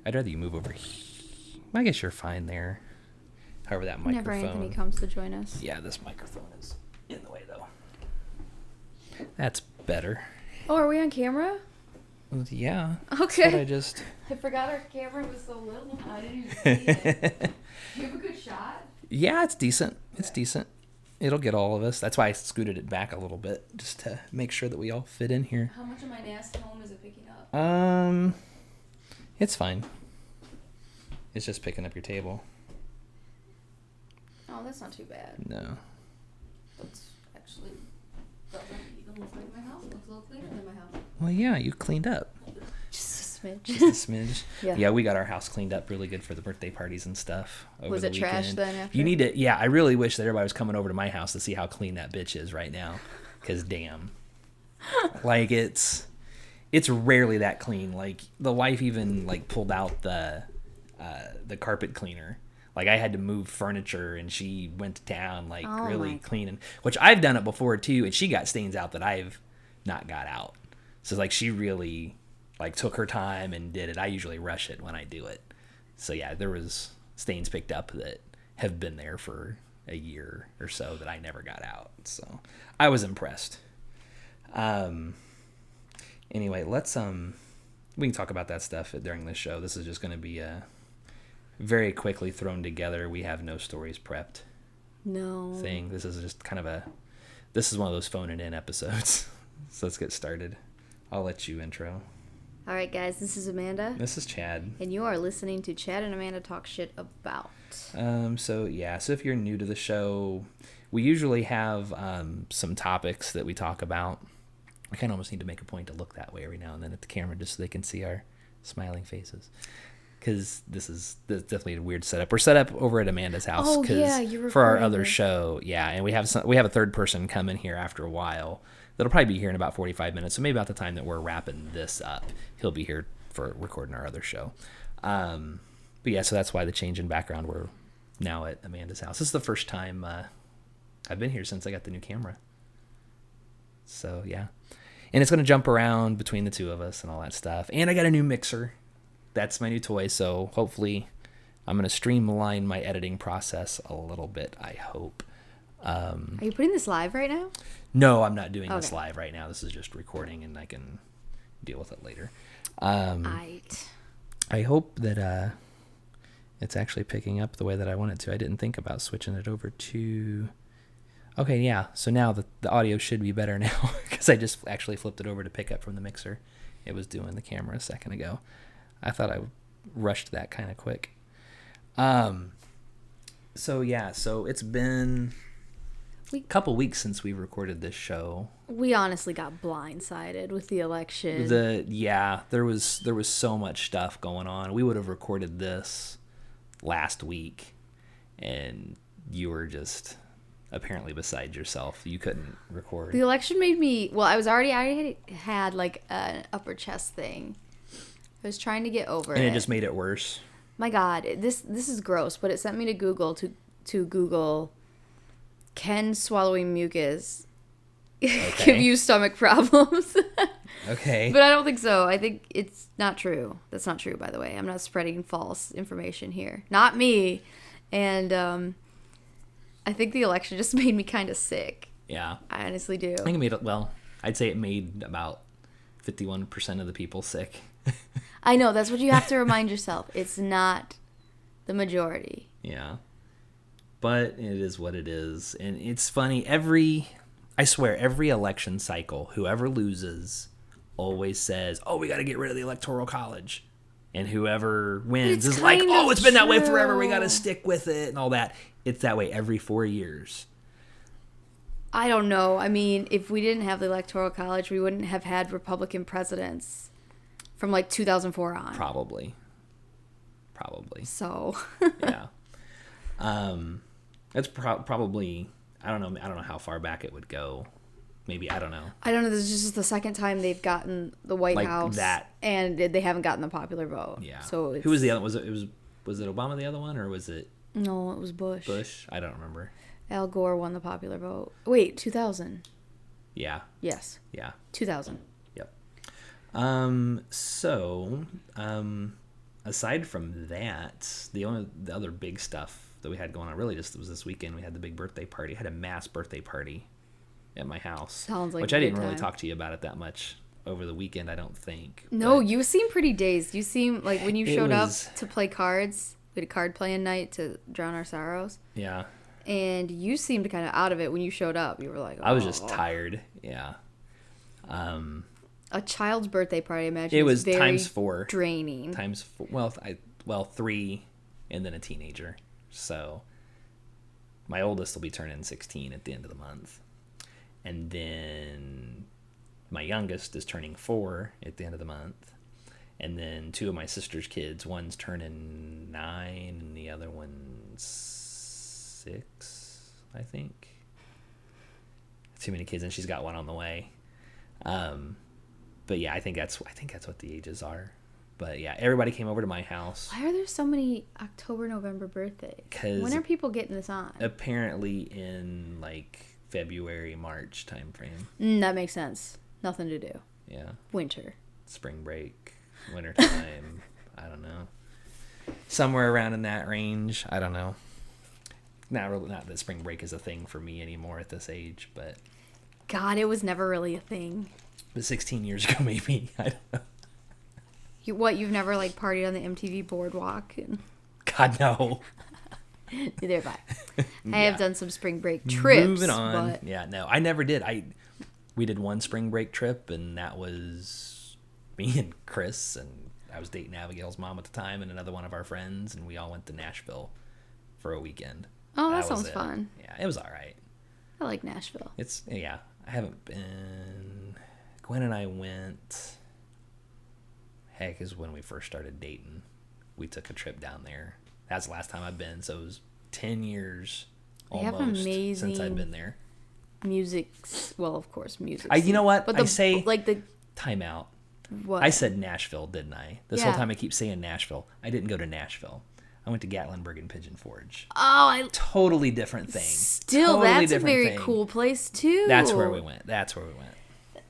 I'd rather you move over. I guess you're fine there. However, that microphone. Whenever Anthony comes to join us. Yeah, this microphone is in the way though. That's better. Oh, are we on camera? Yeah. Okay. I forgot our camera was so little. I didn't even see it. Do you have a good shot? Yeah, it's decent. It's decent. It'll get all of us. That's why I scooted it back a little bit, just to make sure that we all fit in here. How much of my nest home is it picking up? It's fine. It's just picking up your table. Oh, that's not too bad. No. That's actually doesn't even look like my house. It looks a little cleaner than my house. Well, yeah, you cleaned up. Just a smidge. Just a smidge. Yeah, we got our house cleaned up really good for the birthday parties and stuff. Was it trash then after? You need to, yeah, I really wish that everybody was coming over to my house to see how clean that bitch is right now. Because damn. Like, it's rarely that clean. Like, the wife even, like, pulled out the carpet cleaner. Like, I had to move furniture, and she went to town, like, really cleaning. Which I've done it before, too, and she got stains out that I've not got out. So, like, she really, like, took her time and did it. I usually rush it when I do it. So, yeah, there was stains picked up that have been there for a year or so that I never got out. So, I was impressed. Anyway, let's, we can talk about that stuff during this show. This is just going to be very quickly thrown together. We have no stories prepped. No. Thing. This is just kind of this is one of those phone it in episodes. So let's get started. I'll let you intro. All right, guys, this is Amanda. This is Chad. And you are listening to Chad and Amanda talk shit about. So if you're new to the show, we usually have some topics that we talk about. I kind of almost need to make a point to look that way every now and then at the camera just so they can see our smiling faces. Because this is definitely a weird setup. We're set up over at Amanda's house. Oh, yeah, you're for our recording other this. show. Yeah, and we have a third person come in here after a while. That'll probably be here in about 45 minutes. So maybe about the time that we're wrapping this up, he'll be here for recording our other show. But yeah, so that's why the change in background. We're now at Amanda's house. This is the first time I've been here since I got the new camera. So yeah. And it's going to jump around between the two of us and all that stuff. And I got a new mixer. That's my new toy, so hopefully I'm going to streamline my editing process a little bit, I hope. Are you putting this live right now? No, I'm not doing this live right now. This is just recording, and I can deal with it later. I hope that it's actually picking up the way that I want it to. I didn't think about switching it over to... Okay, yeah, so now the audio should be better now, because I just actually flipped it over to pick up from the mixer. It was doing the camera a second ago. I thought I rushed that kind of quick. So it's been a couple weeks since we recorded this show. We honestly got blindsided with the election. There was so much stuff going on. We would have recorded this last week, and you were just apparently beside yourself. You couldn't record. The election made me... Well, I already had like an upper chest thing. I was trying to get over it. And it just made it worse. My God, this is gross, but it sent me to Google to Google, can swallowing mucus give you stomach problems? Okay. But I don't think so. I think it's not true. That's not true, by the way. I'm not spreading false information here. Not me. And I think the election just made me kind of sick. Yeah. I honestly do. I think it made it, I'd say it made about 51% of the people sick. I know, that's what you have to remind yourself. It's not the majority. Yeah. But it is what it is. And it's funny, I swear, every election cycle, whoever loses always says, oh, we got to get rid of the Electoral College. And whoever wins is like, oh, it's been that way forever. We got to stick with it and all that. It's that way every 4 years. I don't know. I mean, if we didn't have the Electoral College, we wouldn't have had Republican presidents from like 2004 on. Probably. So. Yeah. That's probably, I don't know how far back it would go. Maybe, I don't know. I don't know. This is just the second time they've gotten the White House. That. And they haven't gotten the popular vote. Yeah. So who was the other? Was it Obama the other one, or was it? No, it was Bush. Bush? I don't remember. Al Gore won the popular vote. Wait, 2000. Yeah. Yes. Yeah. 2000. Yep. aside from that, the other big stuff that we had going on really just was this weekend. We had the big birthday party. I had a mass birthday party at my house. Sounds like which a I good didn't really time. talk to you about it that much over the weekend, I don't think. No, But you seem pretty dazed. You seem like when you It showed was- up to play cards. We had a card playing night to drown our sorrows. yeah, And you seemed kind of out of it when you showed up. You were like, I was just "Oh." tired. Yeah. A child's birthday party, I imagine. It is was very times 4. draining. Times 4. Well, 3 and then a teenager. So my oldest will be turning 16 at the end of the month. And then my youngest is turning 4 at the end of the month. And then 2 of my sister's kids, one's turning 9 and the other one's 6, I think. Too many kids, and she's got one on the way. But yeah, I think that's what the ages are. But yeah, everybody came over to my house. Why are there so many October, November birthdays? 'Cause When are people getting this on? Apparently in like February, March time frame. That makes sense. Nothing to do. Yeah. Winter. Spring break, winter time. I don't know. Somewhere around in that range. I don't know. Not that spring break is a thing for me anymore at this age, but God, it was never really a thing. 16 years ago maybe. I don't know. You've never like partied on the MTV boardwalk? And God no. neither have I. I Yeah. have done some spring break trips. Moving on. But Yeah, no, I never did. We did one spring break trip, and that was me and Chris, and I was dating Abigail's mom at the time, and another one of our friends, and we all went to Nashville for a weekend. Oh, that was sounds it. fun. Yeah, it was all right. I like Nashville. I haven't been. Gwen and I went. Heck, is when we first started dating. We took a trip down there. That's the last time I've been, so it was 10 years They have almost since amazing I've been there. Music. Well, of course, music. You know what? But I say like the time out. what? I said Nashville, didn't I? This whole Yeah. time I keep saying Nashville. I didn't go to Nashville. I went to Gatlinburg and Pigeon Forge. Oh, I Totally different thing. still Totally that's a different very thing. cool place too. That's where we went.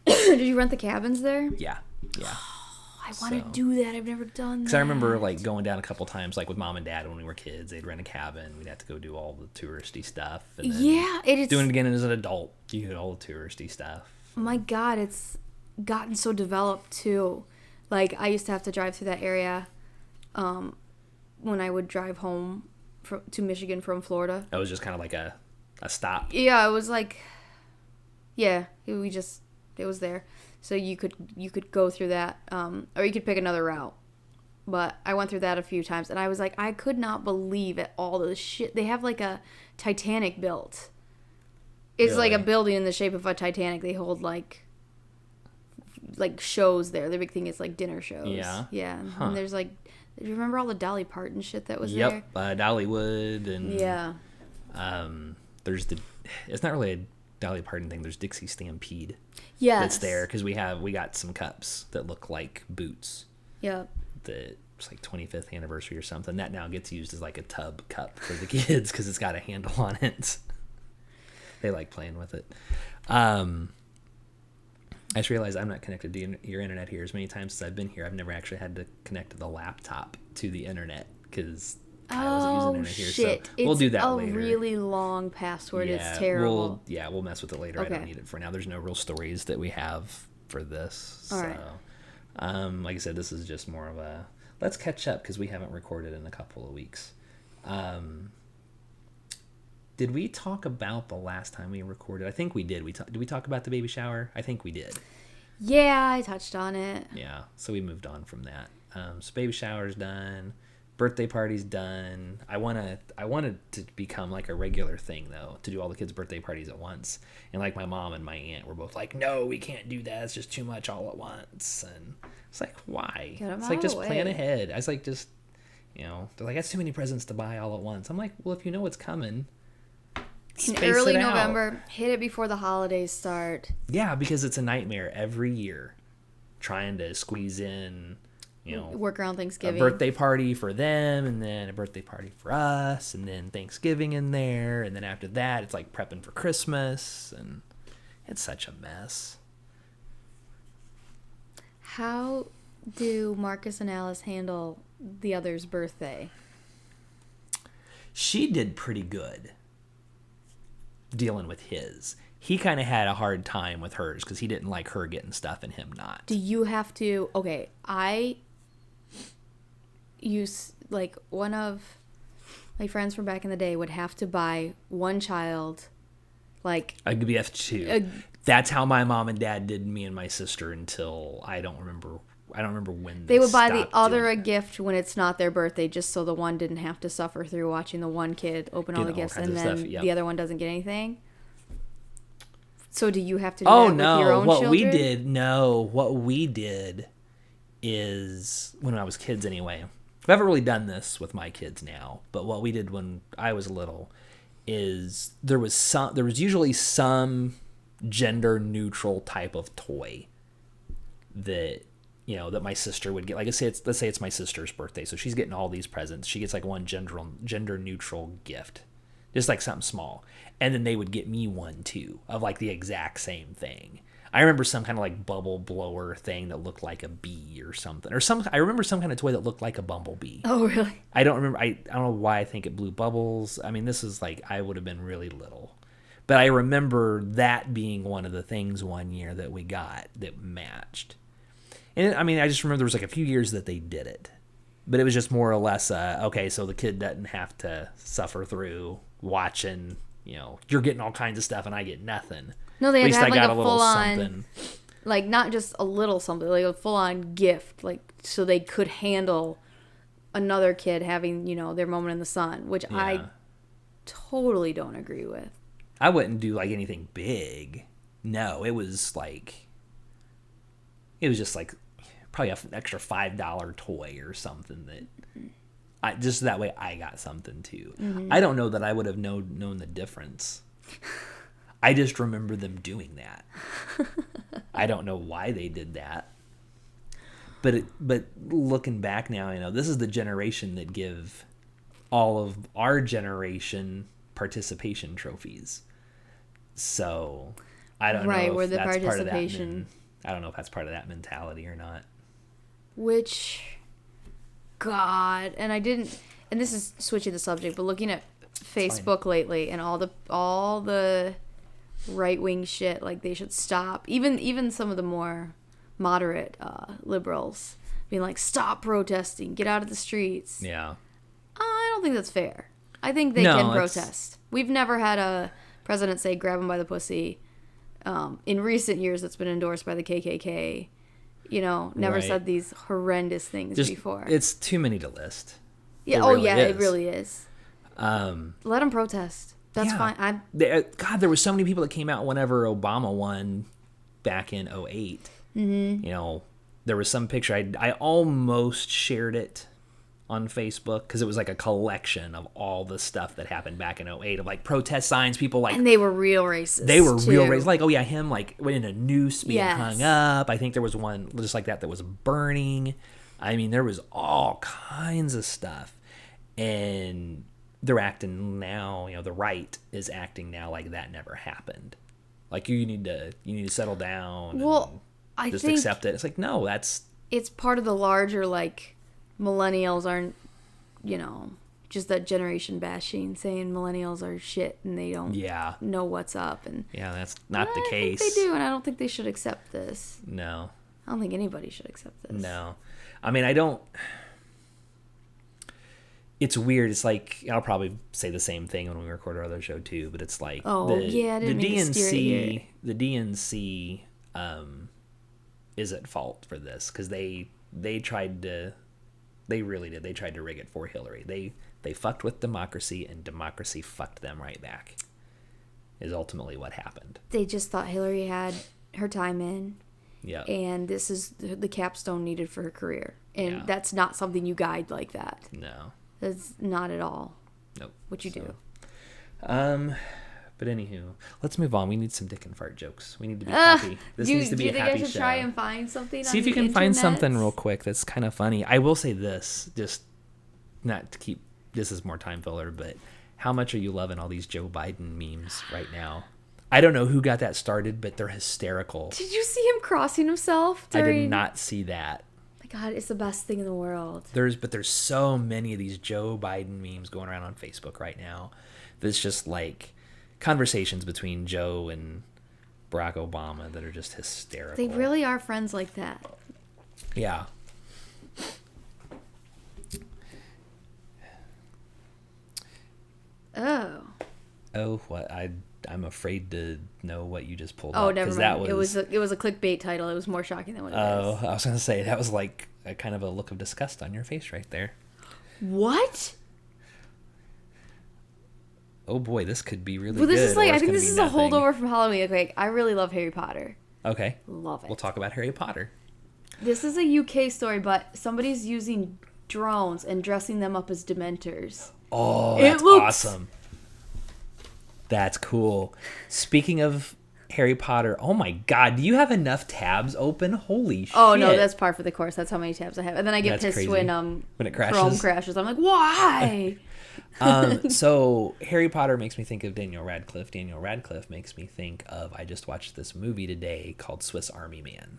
Did you rent the cabins there? Yeah. Yeah. I want to So- do that. I've never done that. Because I remember like going down a couple times, like with mom and dad when we were kids. They'd rent a cabin. We'd have to go do all the touristy stuff. And then Yeah, it is. doing it again as an adult. You do all the touristy stuff. My God, it's gotten so developed too. Like I used to have to drive through that area when I would drive home to Michigan from Florida. That was just kind of like a stop. Yeah, it was like, yeah, it was there. So you could go through that, or you could pick another route. But I went through that a few times, and I was like, I could not believe at all the shit they have. Like a Titanic built. It's like a Really? building in the shape of a Titanic. They hold like shows there. The big thing is like dinner shows. Yeah? Yeah. Huh. And there's like, do you remember all the Dolly Parton shit that was Yep. Dollywood there? and Yeah. there's it's not really a Dolly Parton thing. There's Dixie Stampede Yes. that's there because we got some cups that look like boots. Yep. That it's like 25th anniversary or something. That now gets used as like a tub cup for the kids because it's got a handle on it. They like playing with it. I just realized I'm not connected to your internet here as many times as I've been here. I've never actually had to connect the laptop to the internet because I wasn't using Oh internet here. shit! So we'll do that a later. really long password. It's terrible. We'll mess with it later. I don't Okay. need it for now. There's no real stories that we have for this. All so, right. like I said, this is just more of a let's catch up because we haven't recorded in a couple of weeks. Did we talk about the last time we recorded? I think we did. Did we talk about the baby shower? I think we did. Yeah, I touched on it. Yeah. So we moved on from that. So baby shower's done. Birthday party's done. I wanted to become like a regular thing though, to do all the kids' birthday parties at once. And like my mom and my aunt were both like, "No, we can't do that. It's just too much all at once." And it's like, why? Get 'em It's out like of just the plan way. ahead. I was like, just they're like, that's too many presents to buy all at once. I'm like, well, if you know what's coming, In space early it out. November, hit it before the holidays start. Yeah, because it's a nightmare every year trying to squeeze in, Work around a Thanksgiving. birthday party for them and then a birthday party for us and then Thanksgiving in there. And then after that, it's like prepping for Christmas and it's such a mess. How do Marcus and Alice handle the other's birthday? She did pretty good dealing with his. He kind of had a hard time with hers because he didn't like her getting stuff and him not. Do you have to... Okay, I use... Like, one of my friends from back in the day would have to buy one child, like... A BF2. That's how my mom and dad did me and my sister until I don't remember when they would buy the other a gift when it's not their birthday, just so the one didn't have to suffer through watching the one kid open all the gifts and then the other one doesn't get anything. So do you have to do that with your own children? What we did is, when I was kids anyway, I haven't really done this with my kids now, but what we did when I was little is there was usually some gender neutral type of toy that that my sister would get. Like let's say it's my sister's birthday, so she's getting all these presents. She gets like one gender neutral gift, just like something small, and then they would get me one too of like the exact same thing. I remember some kind of like bubble blower thing that looked like a bee or something, I remember some kind of toy that looked like a bumblebee. Oh really? I don't remember. I don't know why I think it blew bubbles. I mean, this is like I would have been really little, but I remember that being one of the things one year that we got that matched. And I mean, I just remember there was like a few years that they did it, but it was just more or less, okay, so the kid doesn't have to suffer through watching, you're getting all kinds of stuff and I get nothing. No, they had to have like a full-on, like not just a little something, like a full-on gift, like so they could handle another kid having, their moment in the sun, which I totally don't agree with. I wouldn't do like anything big. No, it was just like probably an extra $5 toy or something that just that way I got something too. Mm-hmm. I don't know that I would have known the difference. I just remember them doing that. I don't know why they did that. But looking back now, this is the generation that give all of our generation participation trophies. So I don't know if where the that's participation. I don't know if that's part of that mentality or not. Which, God, and this is switching the subject, but looking at Facebook lately and all the right-wing shit, like they should stop. Even some of the more moderate liberals being like, stop protesting, get out of the streets. Yeah. I don't think that's fair. I think they can protest. We've never had a president say, grab him by the pussy. In recent years, that's been endorsed by the KKK. Never said these horrendous things before. It's too many to list. Yeah. It really is. Let them protest. That's fine. God, there was so many people that came out whenever Obama won back in 2008. Mm-hmm. There was some picture. I almost shared it on Facebook because it was like a collection of all the stuff that happened back in 2008 of like protest signs, people like, and they were real racist. They were real racist. Like, him like went in a noose being hung up. I think there was one just like that was burning. I mean, there was all kinds of stuff, and they're acting now. The right is acting now like that never happened. Like you need to settle down. Well, I just think accept it. It's like no, it's part of the larger like. Millennials aren't, just that generation bashing, saying millennials are shit and they don't know what's up. And that's not the case. I think they do, and I don't think they should accept this. No. I don't think anybody should accept this. No. I mean, I don't... It's weird. It's like, I'll probably say the same thing when we record our other show too, but it's like... the DNC is at fault for this because they tried to... They really did. They tried to rig it for Hillary. They fucked with democracy, and democracy fucked them right back. Is ultimately what happened. They just thought Hillary had her time in. Yeah. And this is the capstone needed for her career. And that's not something you guide like that. No. That's not at all. Nope. What you do. But anywho, let's move on. We need some dick and fart jokes. We need to be happy. This needs to be a happy show. Do you think I should try and find something See if you can find something real quick that's kind of funny. I will say this, just not to keep... This is more time filler, but how much are you loving all these Joe Biden memes right now? I don't know who got that started, but they're hysterical. Did you see him crossing himself? I did not see that. Like God, it's the best thing in the world. There's so many of these Joe Biden memes going around on Facebook right now. That's just like conversations between Joe and Barack Obama that are just hysterical. They really are friends like that. Yeah. Oh, what? I'm afraid to know what you just pulled up. Oh, never mind. It was a clickbait title. It was more shocking than what it is. Oh, I was going to say, that was like a kind of a look of disgust on your face right there. What? Oh boy, this could be really well, this good. Is like I think this is nothing. A holdover from Halloween. Like, I really love Harry Potter. Okay. Love it. We'll talk about Harry Potter. This is a UK story, but somebody's using drones and dressing them up as Dementors. Oh, that's awesome. That's cool. Speaking of Harry Potter, oh my God, do you have enough tabs open? Holy shit. Oh, no, that's par for the course. That's how many tabs I have. And then I get pissed when it crashes. Chrome crashes. I'm like, why? So Harry Potter makes me think of Daniel Radcliffe. Daniel Radcliffe makes me think of, I just watched this movie today called Swiss Army Man.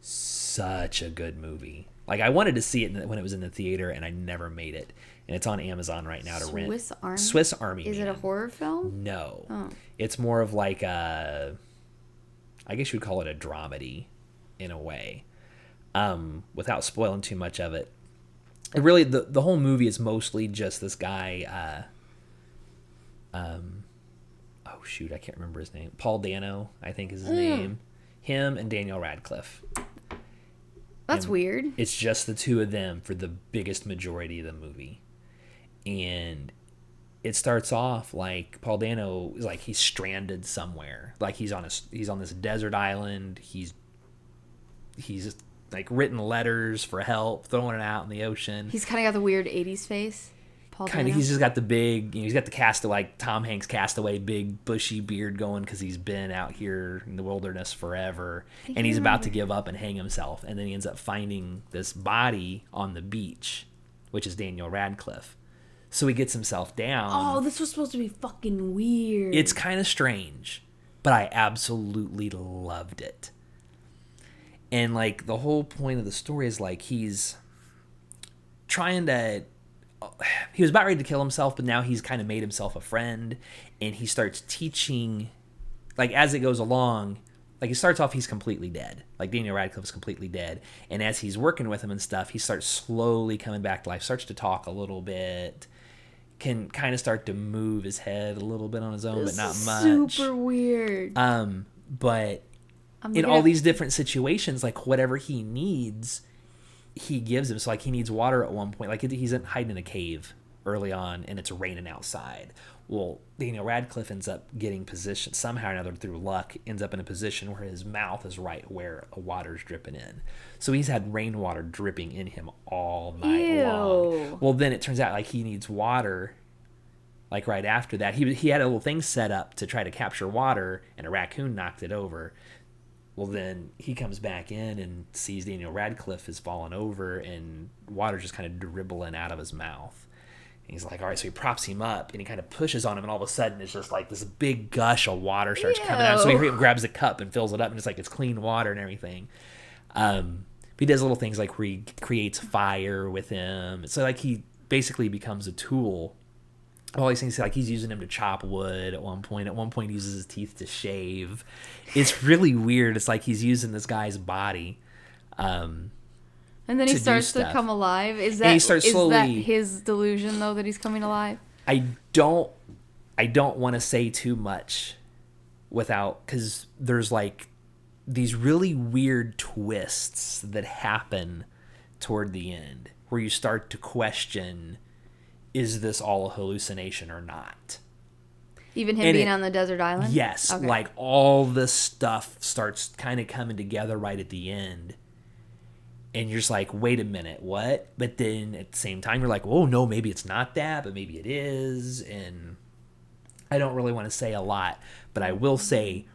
Such a good movie. Like, I wanted to see it when it was in the theater, and I never made it. And it's on Amazon right now to rent. Swiss Army Is Man. It a horror film? No. Oh. It's more of like a, I guess you would call it a dramedy in a way. Without spoiling too much of it. And really, the whole movie is mostly just this guy, oh shoot, I can't remember his name. Paul Dano, I think is his name. Him and Daniel Radcliffe. That's weird. It's just the two of them for the biggest majority of the movie. And it starts off like Paul Dano is like he's stranded somewhere. Like he's on this desert island. He's like written letters for help, throwing it out in the ocean. He's kind of got the weird 80s face. Kind of, he's just got the big, he's got the like Tom Hanks Castaway, big bushy beard going because he's been out here in the wilderness forever, and he's about to give up and hang himself, and then he ends up finding this body on the beach, which is Daniel Radcliffe. So he gets himself down. Oh, this was supposed to be fucking weird. It's kind of strange, but I absolutely loved it. And like the whole point of the story is like he's trying to. He was about ready to kill himself, but now he's kind of made himself a friend, and he starts teaching, like, as it goes along, like, he starts off, he's completely dead. Like, Daniel Radcliffe's completely dead, and as he's working with him and stuff, he starts slowly coming back to life, starts to talk a little bit, can kind of start to move his head a little bit on his own, but not much. Super weird. But in all these different situations, like, whatever he needs, he gives him. So like he needs water at one point, like he's hiding in a cave early on and it's raining outside. Well, Daniel Radcliffe ends up getting positioned somehow or another through luck, ends up in a position where his mouth is right where a water's dripping in. So he's had rainwater dripping in him all night long. Well, then it turns out like he needs water. Like right after that, he had a little thing set up to try to capture water, and a raccoon knocked it over. Well, then he comes back in and sees Daniel Radcliffe has fallen over and water's just kind of dribbling out of his mouth. And he's like, all right, so he props him up and he kind of pushes on him, and all of a sudden it's just like this big gush of water starts coming out. So he grabs the cup and fills it up, and it's like it's clean water and everything. He does little things like where he creates fire with him. So like he basically becomes a tool. All these things, like he's using him to chop wood at one point. At one point, he uses his teeth to shave. It's really weird. It's like he's using this guy's body. And then he starts to come alive. Is that his delusion, though, that he's coming alive? I don't want to say too much because there's like these really weird twists that happen toward the end where you start to question, is this all a hallucination or not? Even him being on the desert island? Yes. Okay. Like all this stuff starts kind of coming together right at the end. And you're just like, wait a minute, what? But then at the same time, you're like, oh, no, maybe it's not that, but maybe it is. And I don't really want to say a lot, but I will say,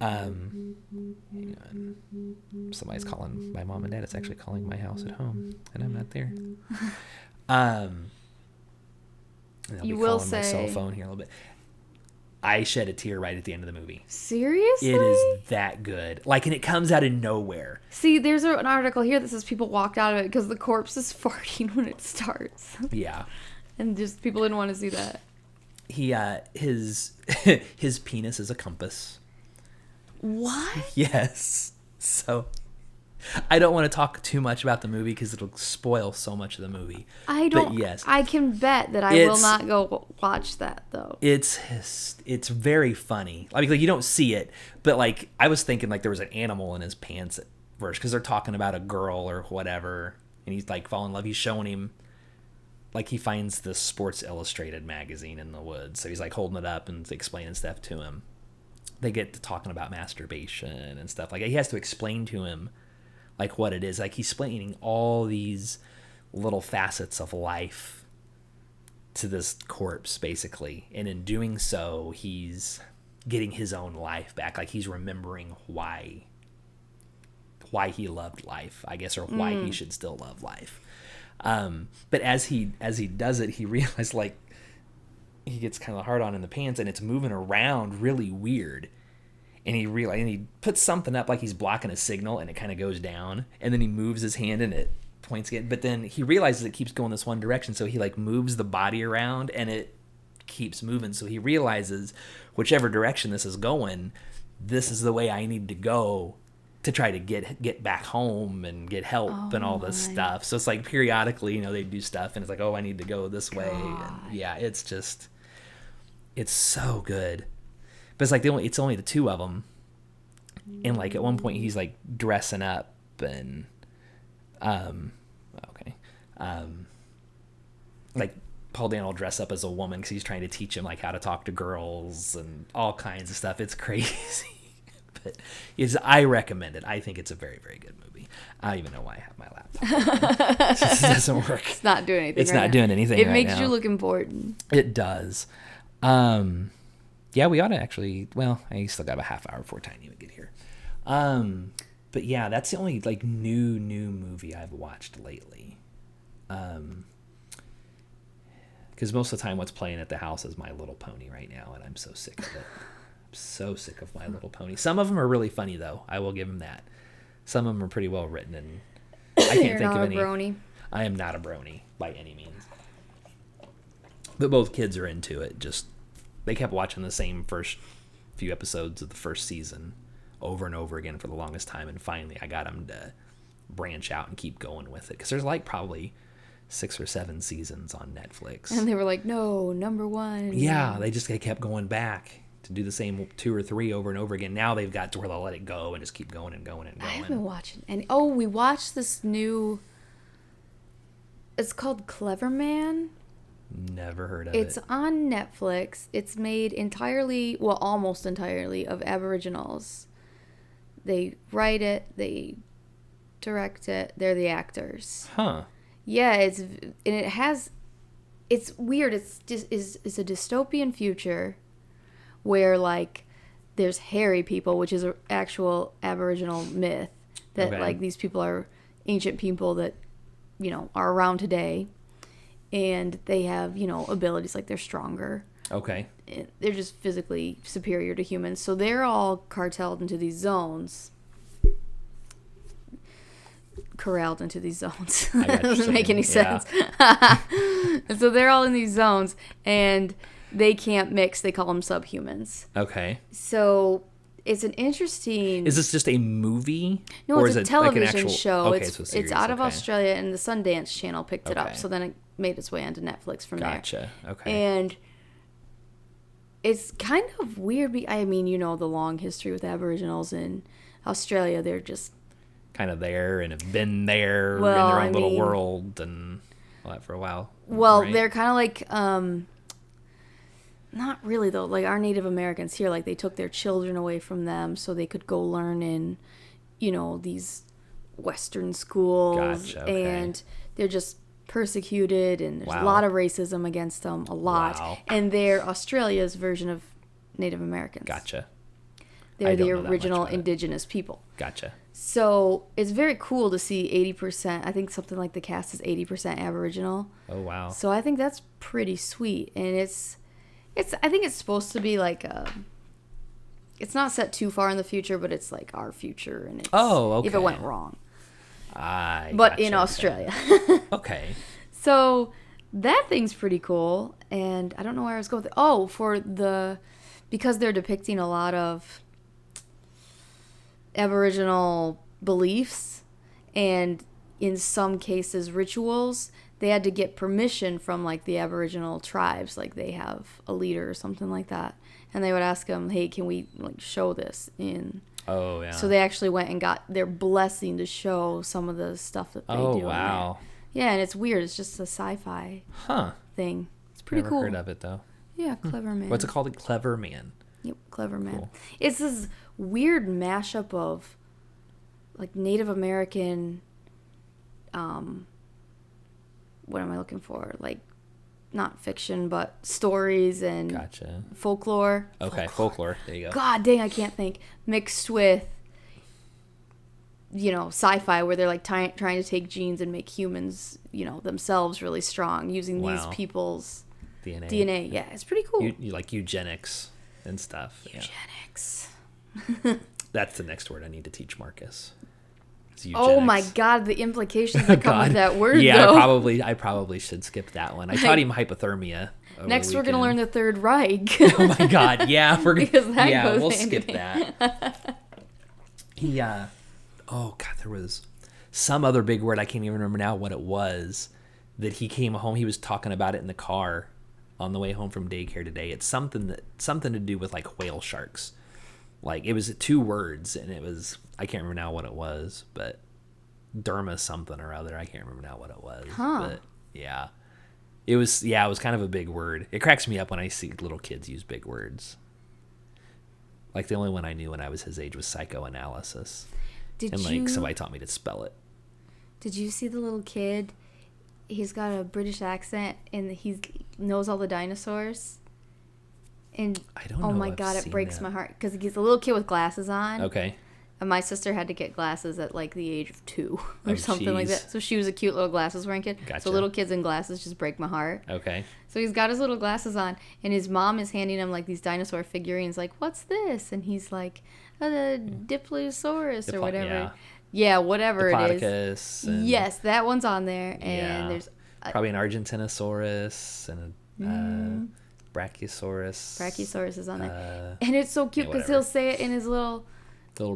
hang on. Somebody's calling my mom and dad. It's actually calling my house at home, and I'm not there. And I'll be calling my cell phone here a little bit. I shed a tear right at the end of the movie. Seriously? It is that good. Like, and it comes out of nowhere. See, there's an article here that says people walked out of it because the corpse is farting when it starts. Yeah. And just people didn't want to see that. He his penis is a compass. What? Yes. So I don't want to talk too much about the movie because it'll spoil so much of the movie. But yes, I can bet that I will not go watch that though. It's very funny. Like you don't see it, but like I was thinking like there was an animal in his pants at first because they're talking about a girl or whatever, and he's like falling in love. He's showing him. Like, he finds the Sports Illustrated magazine in the woods. So he's, like, holding it up and explaining stuff to him. They get to talking about masturbation and stuff. Like, he has to explain to him, like, what it is. Like, he's explaining all these little facets of life to this corpse, basically. And in doing so, he's getting his own life back. Like, he's remembering why he loved life, I guess, or why he should still love life. But as he does it, he realizes like he gets kind of hard on in the pants and it's moving around really weird. And he puts something up like he's blocking a signal and it kind of goes down. And then he moves his hand and it points again. But then he realizes it keeps going this one direction. So he like moves the body around and it keeps moving. So he realizes whichever direction this is going, this is the way I need to go to try to get back home and get help and all this stuff. So it's like periodically, they do stuff and it's like, oh, I need to go this way. And yeah, it's so good. But it's like it's only the two of them. And like at one point he's like dressing up and like Paul Dano will dress up as a woman because he's trying to teach him like how to talk to girls and all kinds of stuff. It's crazy. But I recommend it. I think it's a very, very good movie. I don't even know why I have my laptop. It just doesn't work. It's not doing anything. It's not doing anything. It makes you look important. It does. Yeah, we ought to actually. Well, I still got about a half hour before Tiny would get here. But yeah, that's the only like new movie I've watched lately. Because most of the time, what's playing at the house is My Little Pony right now, and I'm so sick of it. So sick of My Little Pony. Some of them are really funny though. I will give them that. Some of them are pretty well written, and I can't think of any. Brony. I am not a brony by any means. But both kids are into it. Just they kept watching the same first few episodes of the first season over and over again for the longest time, and finally I got them to branch out and keep going with it because there's like probably 6 or 7 seasons on Netflix. And they were like, no, number 1. Yeah, they kept going back to do the same 2 or 3 over and over again. Now they've got to where they'll let it go and just keep going and going and going. I've been watching. And we watched this new. It's called Clever Man. Never heard of it. It's it. on Netflix. It's made entirely, well, almost entirely of Aboriginals. They write it, they direct it, they're the actors. Huh. Yeah, it's weird. It's a dystopian future where like there's hairy people, which is an actual Aboriginal myth that like these people are ancient people that are around today, and they have abilities like they're stronger. Okay. They're just physically superior to humans, so they're all cartelled into these zones. Corralled into these zones. That doesn't make any sense. And so they're all in these zones and they can't mix. They call them subhumans. Okay. So it's an interesting. Is this just a movie? No, or it's is a it television like an actual show. Okay, it's out of Australia, and the Sundance Channel picked it up. Okay. So then it made its way onto Netflix from there. Gotcha. Okay. And it's kind of weird. I mean, the long history with Aboriginals in Australia. They're just kind of there and have been there in their own little world and all that for a while. Well, right? they're kind of like, not really though, like our Native Americans here, like they took their children away from them so they could go learn in, these Western schools. Gotcha, okay. And they're just persecuted and there's a lot of racism against them, a lot. Wow. And they're Australia's version of Native Americans. Gotcha. They're the original indigenous people. Gotcha. So it's very cool to see 80%. I think something like the cast is 80% Aboriginal. Oh, wow. So I think that's pretty sweet. And it's I think it's supposed to be like it's not set too far in the future, but it's like our future, and it's if it went wrong. But But in Australia. Okay. So that thing's pretty cool, and I don't know where I was going with it. Oh, because they're depicting a lot of Aboriginal beliefs and in some cases rituals, they had to get permission from like the Aboriginal tribes, like they have a leader or something like that, and they would ask them, hey, can we like show this in so they actually went and got their blessing to show some of the stuff that they do in there. Yeah, and it's weird. It's just a sci-fi thing. It's pretty cool. Never heard of it though. Yeah, Clever Man. What's it called? Clever Man. Yep, Clever Man. Cool. It's this weird mashup of like Native American what am I looking for? Like not fiction, but stories and folklore. Okay, folklore. There you go. God dang, I can't think. Mixed with, sci-fi, where they're like trying to take genes and make humans, themselves really strong using these people's DNA. Yeah, it's pretty cool. You like eugenics and stuff. Eugenics. Yeah. That's the next word I need to teach Marcus. Oh my God, the implications that come with that word. Yeah, though. I probably should skip that one. I taught him hypothermia. Next, we're gonna learn the Third Reich. Oh my God, yeah, we're gonna. We'll skip that. Oh God, there was some other big word I can't even remember now what it was. That he came home. He was talking about it in the car on the way home from daycare today. It's something to do with like whale sharks. Like it was 2 words, and it was I can't remember now what it was, but derma something or other. I can't remember now what it was. But yeah, it was kind of a big word. It cracks me up when I see little kids use big words. Like the only one I knew when I was his age was psychoanalysis, somebody taught me to spell it. Did you see the little kid? He's got a British accent, and he knows all the dinosaurs. And I don't know. Oh my God, it breaks my heart because he's a little kid with glasses on. Okay. And my sister had to get glasses at like the age of 2 or something like that. So she was a cute little glasses wearing kid. Gotcha. So little kids in glasses just break my heart. Okay. So he's got his little glasses on, and his mom is handing him like these dinosaur figurines. Like, what's this? And he's like, a Diplosaurus or whatever. Yeah, whatever it is. Yes, that one's on there. And there's probably an Argentinosaurus and a Brachiosaurus. Brachiosaurus is on there. And it's so cute because he'll say it in his little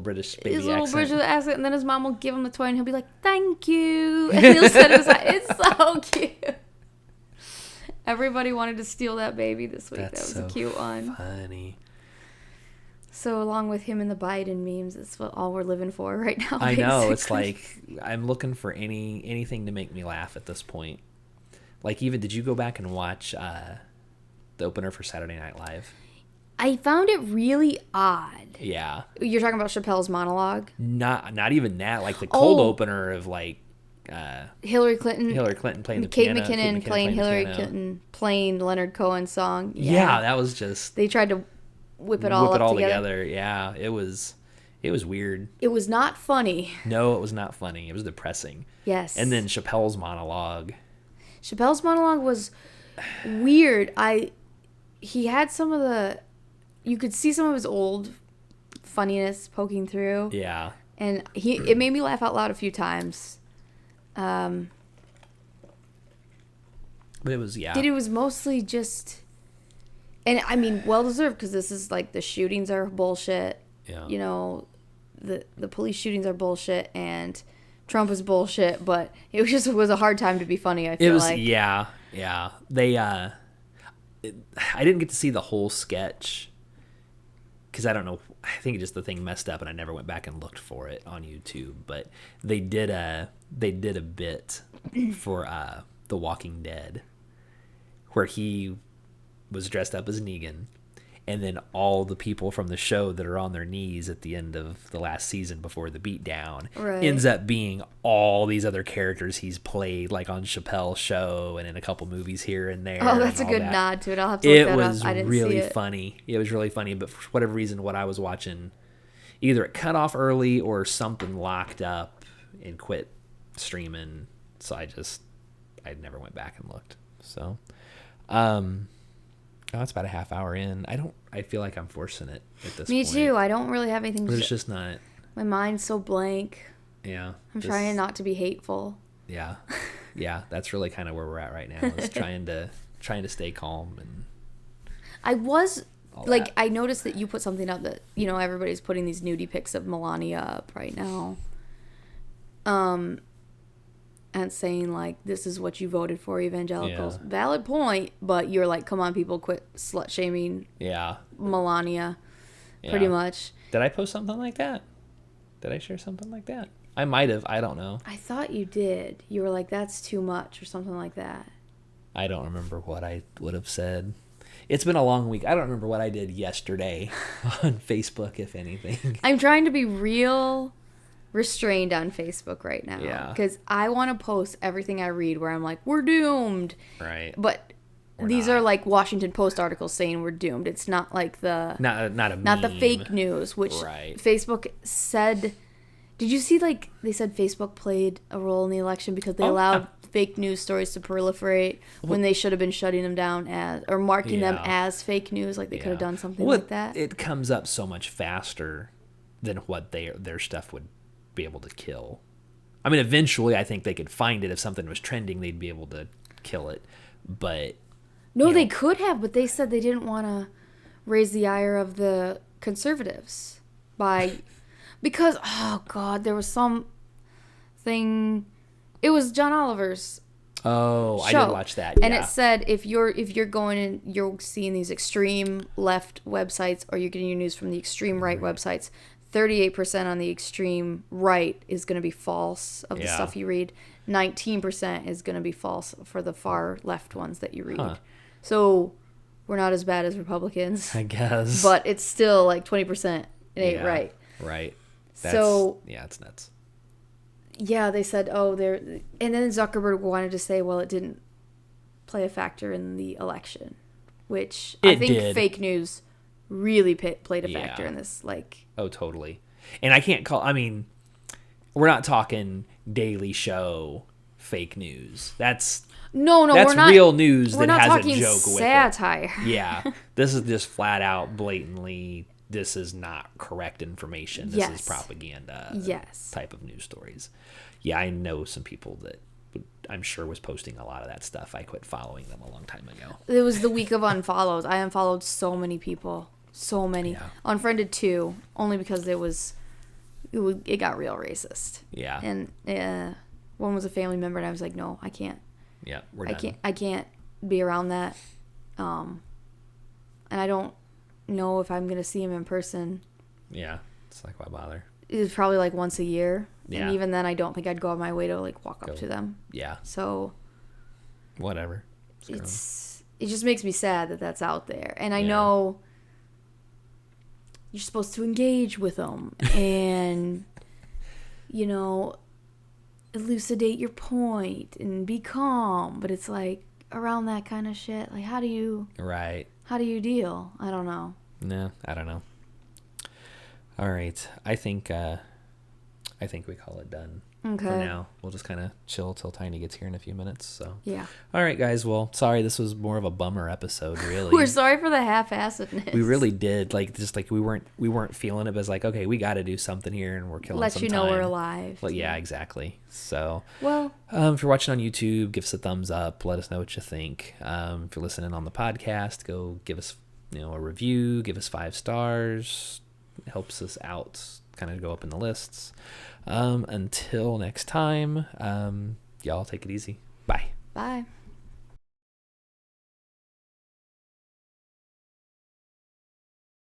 British baby his little accent. British accent, and then his mom will give him the toy, and he'll be like, "Thank you," and he'll set it aside. It's so cute. Everybody wanted to steal that baby this week. That was a cute one. Funny. So along with him and the Biden memes, that's what all we're living for right now. I know. It's like I'm looking for anything to make me laugh at this point. Like even did you go back and watch the opener for Saturday Night Live? I found it really odd. Yeah. You're talking about Chappelle's monologue? Not even that. Like the cold opener of like Hillary Clinton playing the Kate piano. McKinnon playing Hillary Clinton playing Leonard Cohen's song. Yeah, that was just they tried to whip it all together. Yeah, it was weird. It was not funny. No, it was not funny. It was depressing. Yes. And then Chappelle's monologue was weird. He had some of the you could see some of his old funniness poking through. Yeah. And it made me laugh out loud a few times. But it was It was mostly just, and I mean, well deserved because this is like the shootings are bullshit. Yeah. The police shootings are bullshit and Trump is bullshit. But it was a hard time to be funny. I feel like. Yeah. They I didn't get to see the whole sketch. Because I don't know, I think just the thing messed up, and I never went back and looked for it on YouTube. But they did a bit for The Walking Dead, where he was dressed up as Negan, and then all the people from the show that are on their knees at the end of the last season before the beatdown ends up being all these other characters he's played, like on Chappelle's show and in a couple movies here and there. Oh, that's a good nod to it. I'll have to look that up. I didn't see it. It was really funny. It was really funny, but for whatever reason, what I was watching, either it cut off early or something locked up and quit streaming. So I never went back and looked. So, Oh, it's about a half hour in. I feel like I'm forcing it at this Me point. too. I don't really have anything to There's just not. My mind's so blank. Yeah. I'm trying not to be hateful. Yeah. Yeah. That's really kind of where we're at right now, is trying to stay calm. And I was like, that. I noticed that you put something up that, you know, everybody's putting these nudie pics of Melania up right now. And saying, like, this is what you voted for, evangelicals. Yeah. Valid point, but you're like, come on, people, quit slut-shaming Melania, pretty much. Did I post something like that? Did I share something like that? I might have. I don't know. I thought you did. You were like, that's too much or something like that. I don't remember what I would have said. It's been a long week. I don't remember what I did yesterday on Facebook, if anything. I'm trying to be real restrained on Facebook right now. Yeah. Because I want to post everything I read where I'm like, we're doomed. Right. But these are like Washington Post articles saying we're doomed. It's not like the... Not the fake news, which Facebook said... Did you see, like, they said Facebook played a role in the election because they allowed fake news stories to proliferate when they should have been shutting them down as... Or marking them as fake news, like they could have done something like that. It comes up so much faster than what their stuff would be able to kill. I mean, eventually I think they could find it. If something was trending, they'd be able to kill it. But no, they could have, but they said they didn't want to raise the ire of the conservatives by because oh god, there was something. It was John Oliver's show. I did watch that. And it said if you're going and you're seeing these extreme left websites or you're getting your news from the extreme right websites, 38% on the extreme right is going to be false of the stuff you read. 19% is going to be false for the far left ones that you read. Huh. So we're not as bad as Republicans, I guess. But it's still like 20%. It ain't right. Right. It's nuts. Yeah, they said, and then Zuckerberg wanted to say, well, it didn't play a factor in the election, which I think fake news really played a factor in this. Like, oh, totally. And I can't we're not talking Daily Show fake news. That's we're not, real news that has a joke with satire. It. Yeah. This is just flat out blatantly, this is not correct information. This is propaganda type of news stories. Yeah, I know some people that I'm sure was posting a lot of that stuff. I quit following them a long time ago. It was the week of unfollows. I unfollowed so many people. So many. Yeah. Unfriended 2, only because it got real racist. Yeah. And one was a family member, and I was like, no, I can't. Yeah, we're done. I can't be around that. And I don't know if I'm going to see him in person. Yeah. It's like, why bother? It was probably like once a year. Yeah. And even then, I don't think I'd go on my way to like walk up to them. Yeah. So. Whatever. It just makes me sad that that's out there. And I know you're supposed to engage with them and, elucidate your point and be calm. But it's like around that kind of shit. Like, how do you deal? I don't know. No, I don't know. All right. I think we call it done. Okay. For now. We'll just kind of chill till Tiny gets here in a few minutes. So. Yeah. All right, guys. Well, sorry, this was more of a bummer episode, really. We're sorry for the half-assedness. We really did. Like, just like we weren't feeling it, but it's like, okay, we got to do something here, and we're killing some time. Let you know we're alive. Well, yeah, exactly. So. Well. If you're watching on YouTube, give us a thumbs up. Let us know what you think. If you're listening on the podcast, go give us a review. Give us 5 stars. It helps us out. Kind of go up in the lists. Until next time, y'all take it easy. Bye. Bye.